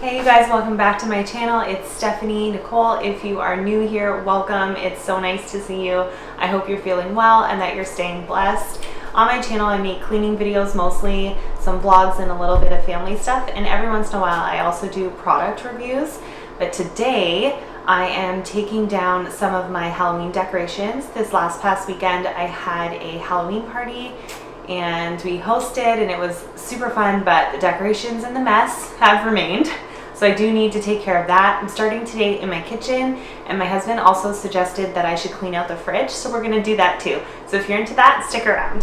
Hey you guys, welcome back to my channel. It's Stephanie Nicole. If you are new here, welcome. It's so nice to see you. I hope you're feeling well and that you're staying blessed. On my channel, I make cleaning videos mostly, some vlogs and a little bit of family stuff, and every once in a while I also do product reviews. But today I am taking down some of my Halloween decorations. This past weekend I had a Halloween party and we hosted and it was super fun, but the decorations and the mess have remained. So I do need to take care of that. I'm starting today in my kitchen, and my husband also suggested that I should clean out the fridge, so we're gonna do that too. So if you're into that, stick around.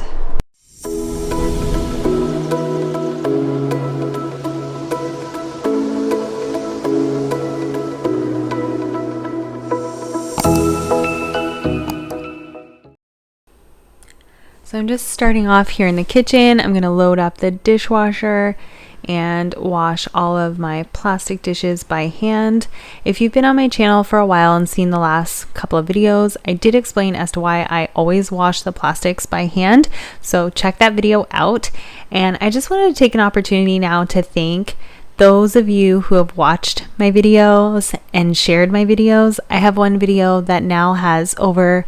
So I'm just starting off here in the kitchen. I'm gonna load up the dishwasher and wash all of my plastic dishes by hand. If you've been on my channel for a while and seen the last couple of videos, I did explain as to why I always wash the plastics by hand. So check that video out. And I just wanted to take an opportunity now to thank those of you who have watched my videos and shared my videos. I have one video that now has over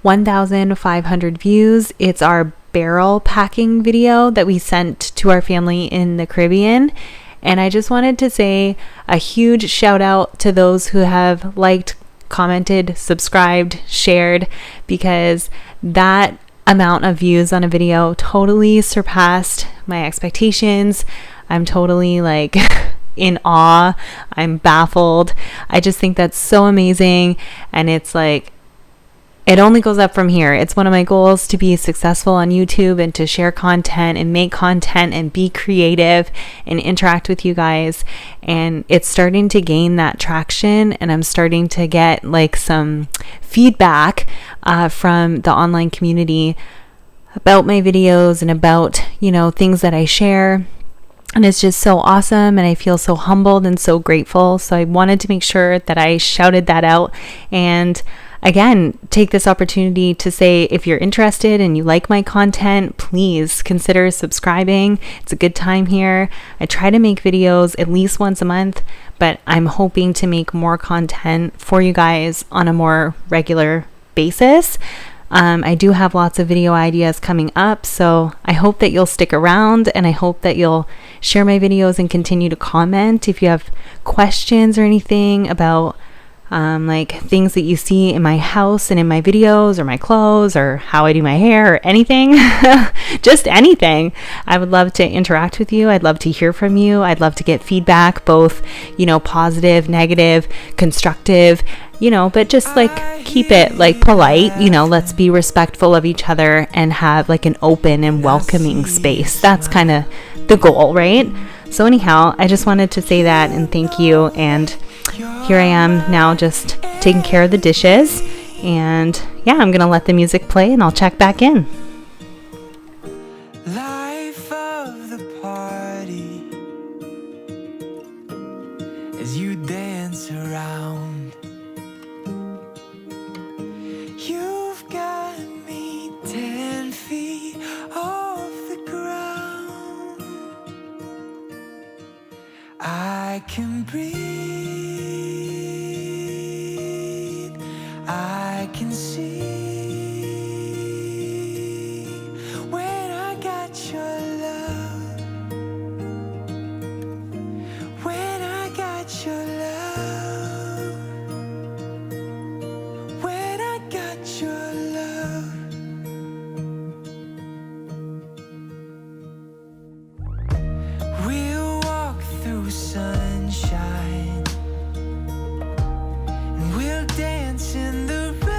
1,500 views. It's our barrel packing video that we sent to our family in the Caribbean. And I just wanted to say a huge shout out to those who have liked, commented, subscribed, shared, because that amount of views on a video totally surpassed my expectations. I'm totally like in awe. I'm baffled. I just think that's so amazing. And it's like, it only goes up from here. It's one of my goals to be successful on YouTube and to share content and make content and be creative and interact with you guys. And it's starting to gain that traction, and I'm starting to get like some feedback from the online community about my videos and about, you know, things that I share. And it's just so awesome, and I feel so humbled and so grateful. So I wanted to make sure that I shouted that out. And again, take this opportunity to say, if you're interested and you like my content, please consider subscribing. It's a good time here. I try to make videos at least once a month, but I'm hoping to make more content for you guys on a more regular basis. I do have lots of video ideas coming up, so I hope that you'll stick around, and I hope that you'll share my videos and continue to comment if you have questions or anything about like things that you see in my house and in my videos, or my clothes, or how I do my hair, or anything. Just anything. I would love to interact with you. I'd love to hear from you. I'd love to get feedback, both, you know, positive, negative, constructive, you know, but just like keep it like polite, you know, let's be respectful of each other and have like an open and welcoming space. That's kind of the goal, right? So anyhow, I just wanted to say that and thank you. And here I am now just taking care of the dishes, and yeah, I'm gonna let the music play and I'll check back in. Life of the party as you dance around. You've got me 10 feet off the ground. I can breathe. I can see when I got your love. When I got your love. When I got your love. We'll walk through sunshine, and we'll dance in the rain.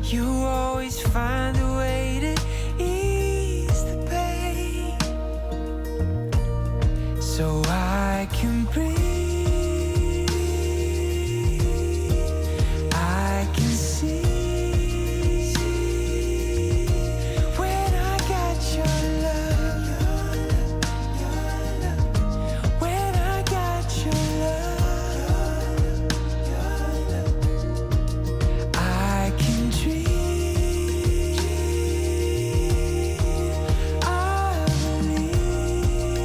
You always find a way to ease the pain, so I can breathe. I can see when I got your love. When I got your love, I can dream. I believe.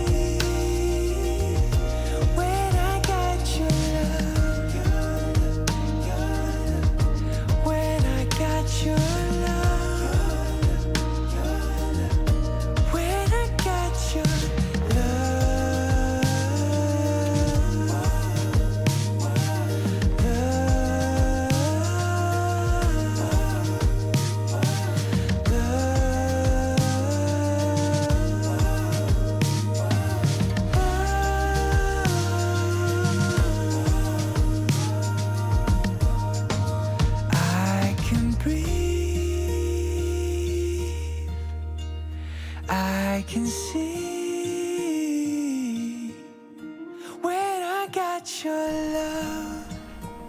got your love.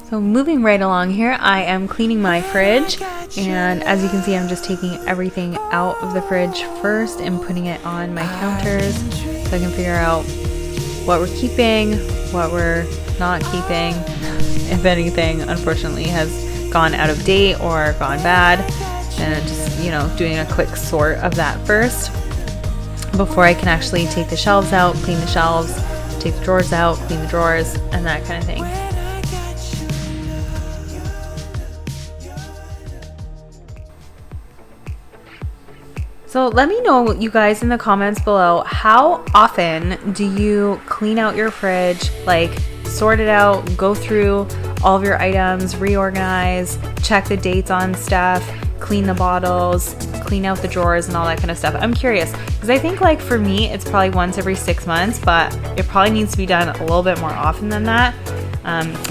So moving right along here, I am cleaning my fridge, and as you can see, I'm just taking everything out of the fridge first and putting it on my counters so I can figure out what we're keeping, what we're not keeping, if anything unfortunately has gone out of date or gone bad, and just, you know, doing a quick sort of that first before I can actually take the shelves out, clean the shelves, take the drawers out, clean the drawers, and that kind of thing. So let me know, you guys, in the comments below, how often do you clean out your fridge, like sort it out, go through all of your items, reorganize, check the dates on stuff, clean the bottles, clean out the drawers and all that kind of stuff. I'm curious because I think, like, for me it's probably once every 6 months, but it probably needs to be done a little bit more often than that.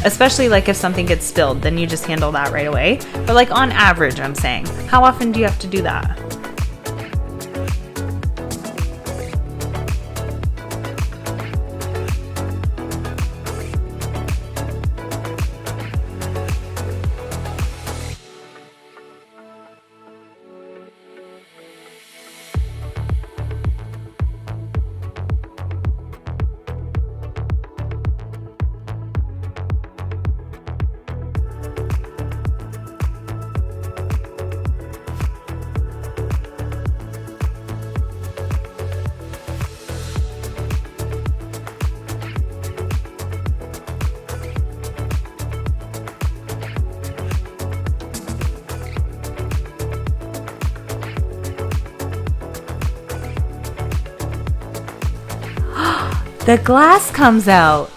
Especially like if something gets spilled, then you just handle that right away. But like on average, I'm saying, how often do you have to do that? The glass comes out.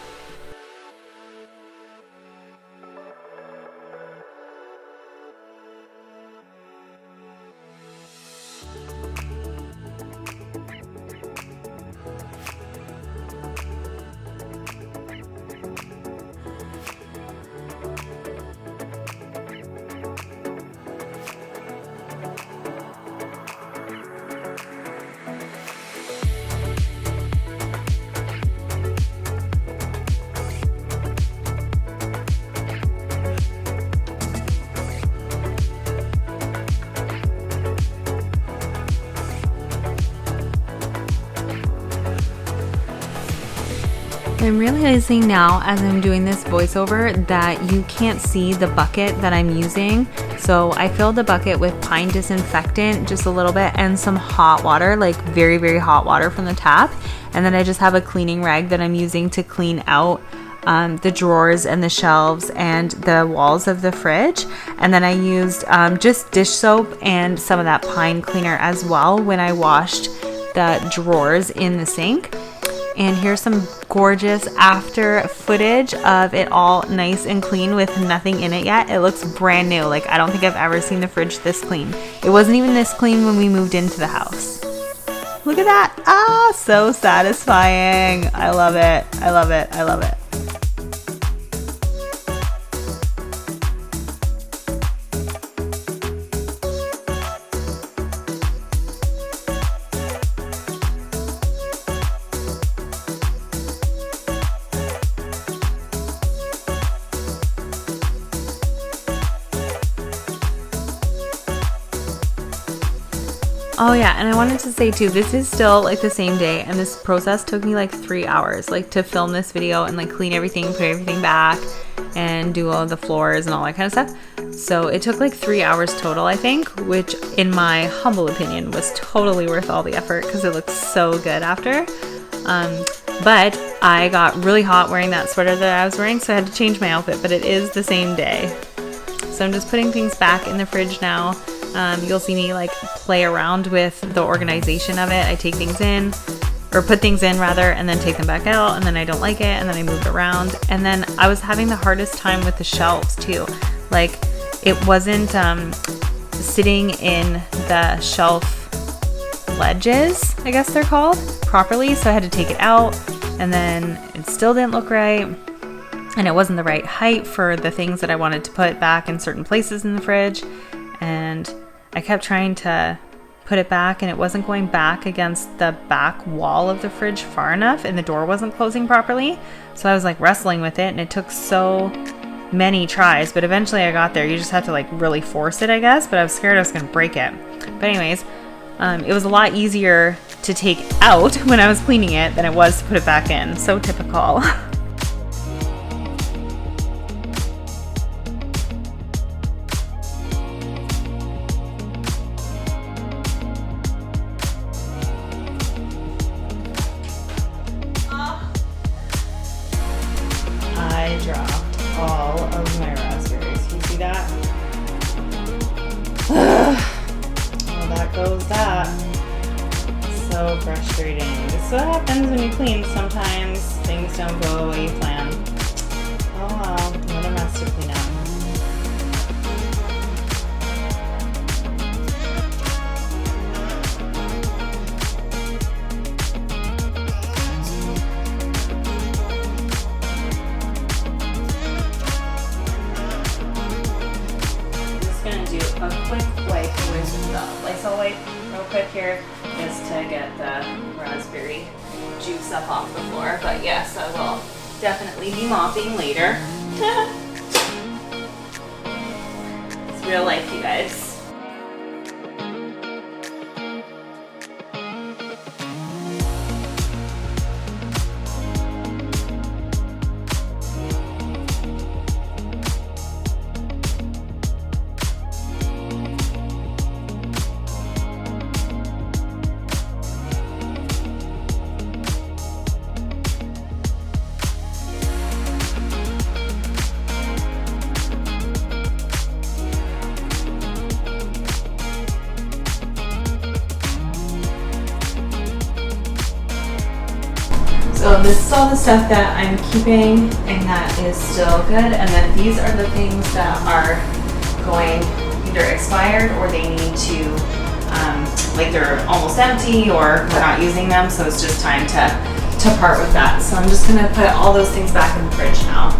I'm realizing now as I'm doing this voiceover that you can't see the bucket that I'm using. So I filled the bucket with pine disinfectant, just a little bit, and some hot water, like very, very hot water from the tap. And then I just have a cleaning rag that I'm using to clean out the drawers and the shelves and the walls of the fridge. And then I used just dish soap and some of that pine cleaner as well when I washed the drawers in the sink. And here's some gorgeous after footage of it all nice and clean with nothing in it yet. It looks brand new. Like, I don't think I've ever seen the fridge this clean. It wasn't even this clean when we moved into the house. Look at that. Ah, so satisfying. I love it. I love it. I love it. Oh yeah, and I wanted to say too, this is still like the same day, and this process took me like 3 hours, like to film this video and like clean everything, put everything back, and do all the floors and all that kind of stuff. So it took like 3 hours total, I think, which in my humble opinion was totally worth all the effort because it looks so good after. But I got really hot wearing that sweater that I was wearing, so I had to change my outfit, but it is the same day. So I'm just putting things back in the fridge now. You'll see me like play around with the organization of it. I take things in, or put things in rather, and then take them back out, and then I don't like it, and then I move it around. And then I was having the hardest time with the shelves too. Like, it wasn't sitting in the shelf ledges, I guess they're called, properly. So I had to take it out, and then it still didn't look right. And it wasn't the right height for the things that I wanted to put back in certain places in the fridge. And I kept trying to put it back, and it wasn't going back against the back wall of the fridge far enough, and the door wasn't closing properly. So I was like wrestling with it, and it took so many tries, but eventually I got there. You just have to like really force it, I guess, but I was scared I was going to break it. But anyways, it was a lot easier to take out when I was cleaning it than it was to put it back in. So typical. I dropped all of my raspberries. You see that? Well, that goes that. So frustrating. This is what happens when you clean. Sometimes things don't go the way you plan. Oh well, another mess to clean up. A quick wipe with the Lysol wipe real quick here just to get the raspberry juice up off the floor. But yes, I will definitely be mopping later. It's real life, you guys. So this is all the stuff that I'm keeping and that is still good, and then these are the things that are going either expired or they need to, like they're almost empty or we're not using them, so it's just time to part with that. So I'm just gonna put all those things back in the fridge now.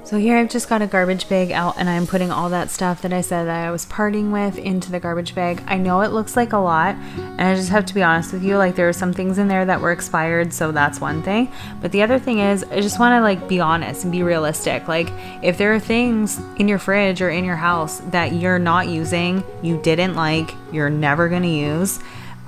So here I've just got a garbage bag out and I'm putting all that stuff that I said that I was parting with into the garbage bag. I know it looks like a lot, and I just have to be honest with you, like there are some things in there that were expired, so that's one thing. But the other thing is I just want to like be honest and be realistic. Like if there are things in your fridge or in your house that you're not using, you didn't like, you're never going to use,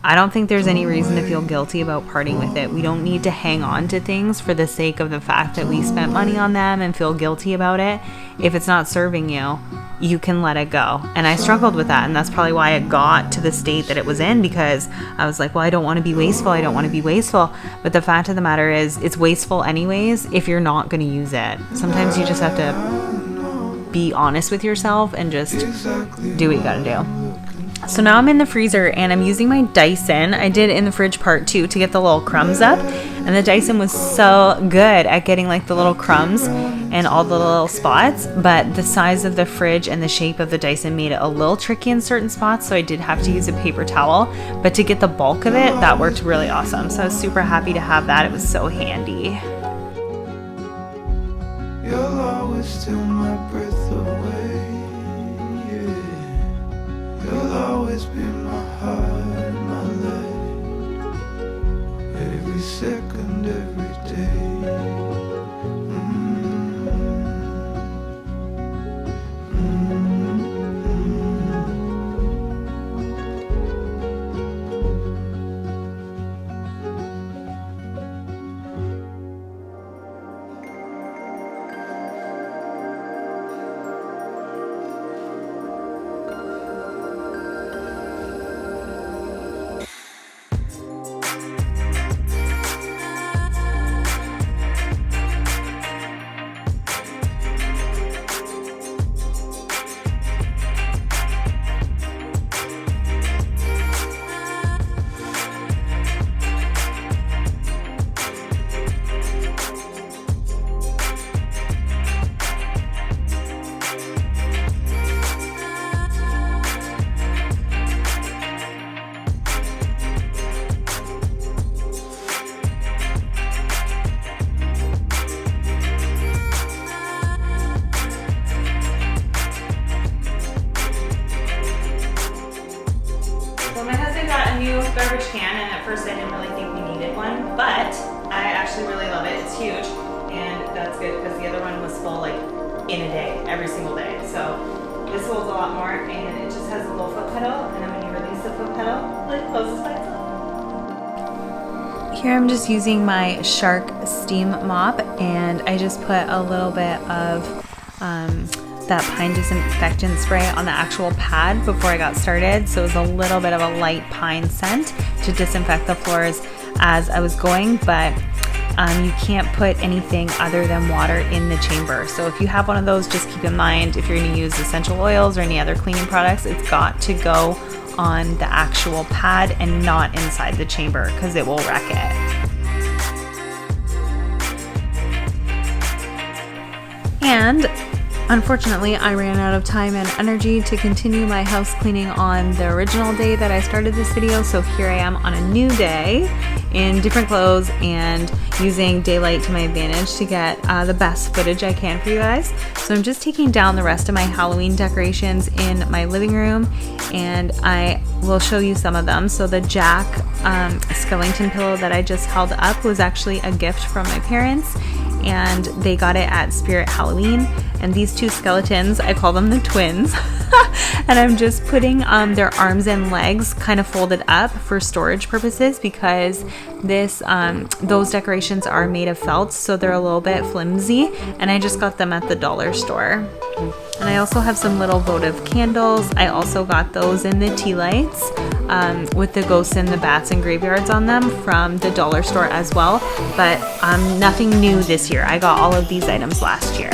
I don't think there's any reason to feel guilty about parting with it. We don't need to hang on to things for the sake of the fact that we spent money on them and feel guilty about it. If it's not serving you, you can let it go. And I struggled with that, and that's probably why it got to the state that it was in, because I was like, well, I don't want to be wasteful. I don't want to be wasteful. But the fact of the matter is it's wasteful anyways if you're not going to use it. Sometimes you just have to be honest with yourself and just do what you got to do. So now I'm in the freezer and I'm using my Dyson. I did in the fridge part too to get the little crumbs up, and the Dyson was so good at getting like the little crumbs and all the little spots, but the size of the fridge and the shape of the Dyson made it a little tricky in certain spots, so I did have to use a paper towel, but to get the bulk of it, that worked really awesome. So I was super happy to have that. It was so handy. You'll always steal my breath away, yeah. You'll always be my heart, my life, every second, every day. garbage can, and at first I didn't really think we needed one, but I actually really love it. It's huge, and that's good because the other one was full like in a day, every single day. So this holds a lot more, and it just has a little foot pedal, and then when you release the foot pedal, it closes by itself. Here I'm just using my Shark Steam Mop, and I just put a little bit of that pine disinfectant spray on the actual pad before I got started, so it was a little bit of a light pine scent to disinfect the floors as I was going, but you can't put anything other than water in the chamber. So if you have one of those, just keep in mind if you're going to use essential oils or any other cleaning products, it's got to go on the actual pad and not inside the chamber because it will wreck it. And unfortunately, I ran out of time and energy to continue my house cleaning on the original day that I started this video, so here I am on a new day in different clothes and using daylight to my advantage to get the best footage I can for you guys. So I'm just taking down the rest of my Halloween decorations in my living room, and I will show you some of them. So the Jack skeleton pillow that I just held up was actually a gift from my parents, and they got it at Spirit Halloween. And these two skeletons, I call them the twins, and I'm just putting their arms and legs kind of folded up for storage purposes because those decorations are made of felt, so they're a little bit flimsy, and I just got them at the dollar store. And I also have some little votive candles. I also got those in the tea lights with the ghosts and the bats and graveyards on them from the dollar store as well, but nothing new this year. I got all of these items last year.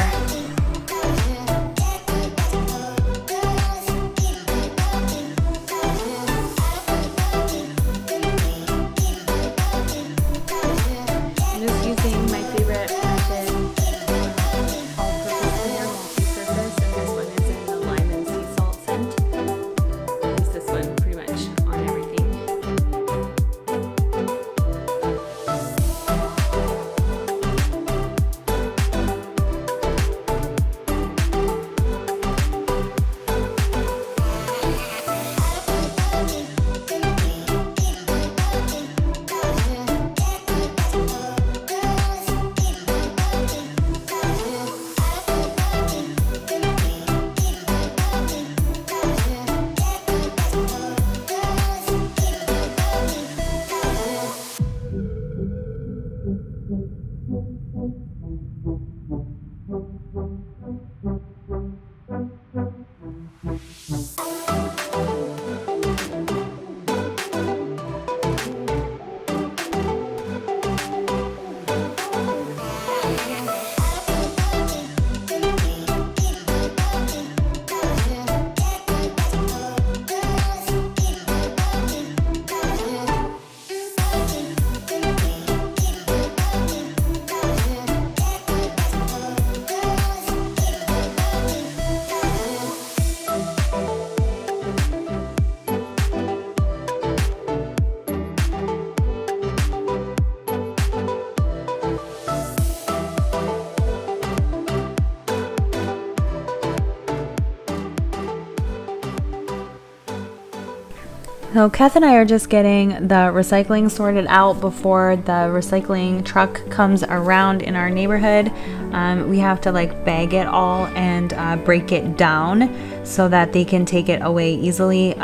So Kath and I are just getting the recycling sorted out before the recycling truck comes around in our neighborhood. We have to like bag it all and break it down so that they can take it away easily.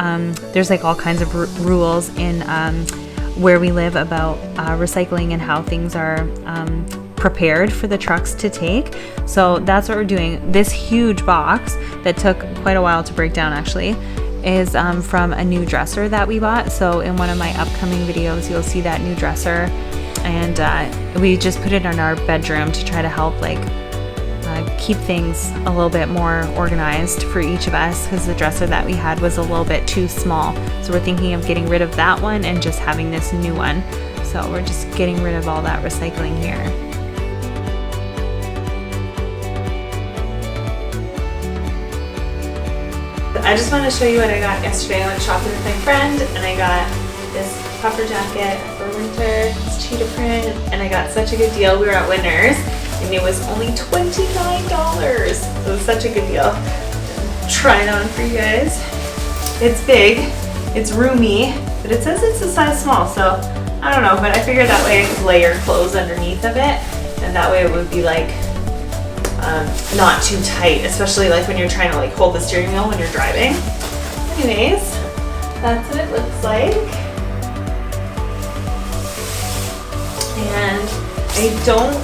There's like all kinds of rules in where we live about recycling and how things are prepared for the trucks to take. So that's what we're doing. This huge box that took quite a while to break down actually is from a new dresser that we bought. So in one of my upcoming videos you'll see that new dresser, and we just put it in our bedroom to try to help like keep things a little bit more organized for each of us, because the dresser that we had was a little bit too small. So we're thinking of getting rid of that one and just having this new one. So we're just getting rid of all that recycling here. I just wanted to show you what I got yesterday. I went shopping with my friend and I got this puffer jacket for winter. It's cheetah print and I got such a good deal. We were at Winners and it was only $29. So it was such a good deal. Try it on for you guys. It's big, it's roomy, but it says it's a size small, so I don't know, but I figured that way I could layer clothes underneath of it, and that way it would be like not too tight, especially like when you're trying to like hold the steering wheel when you're driving. Anyways, that's what it looks like. And I don't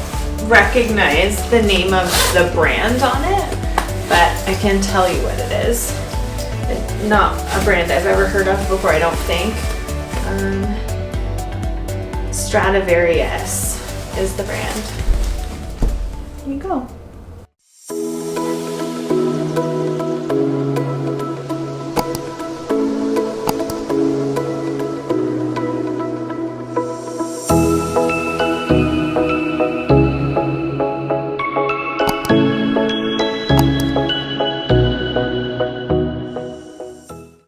recognize the name of the brand on it, but I can tell you what it is. It's not a brand I've ever heard of before, I don't think. Stradivarius is the brand. Here you go.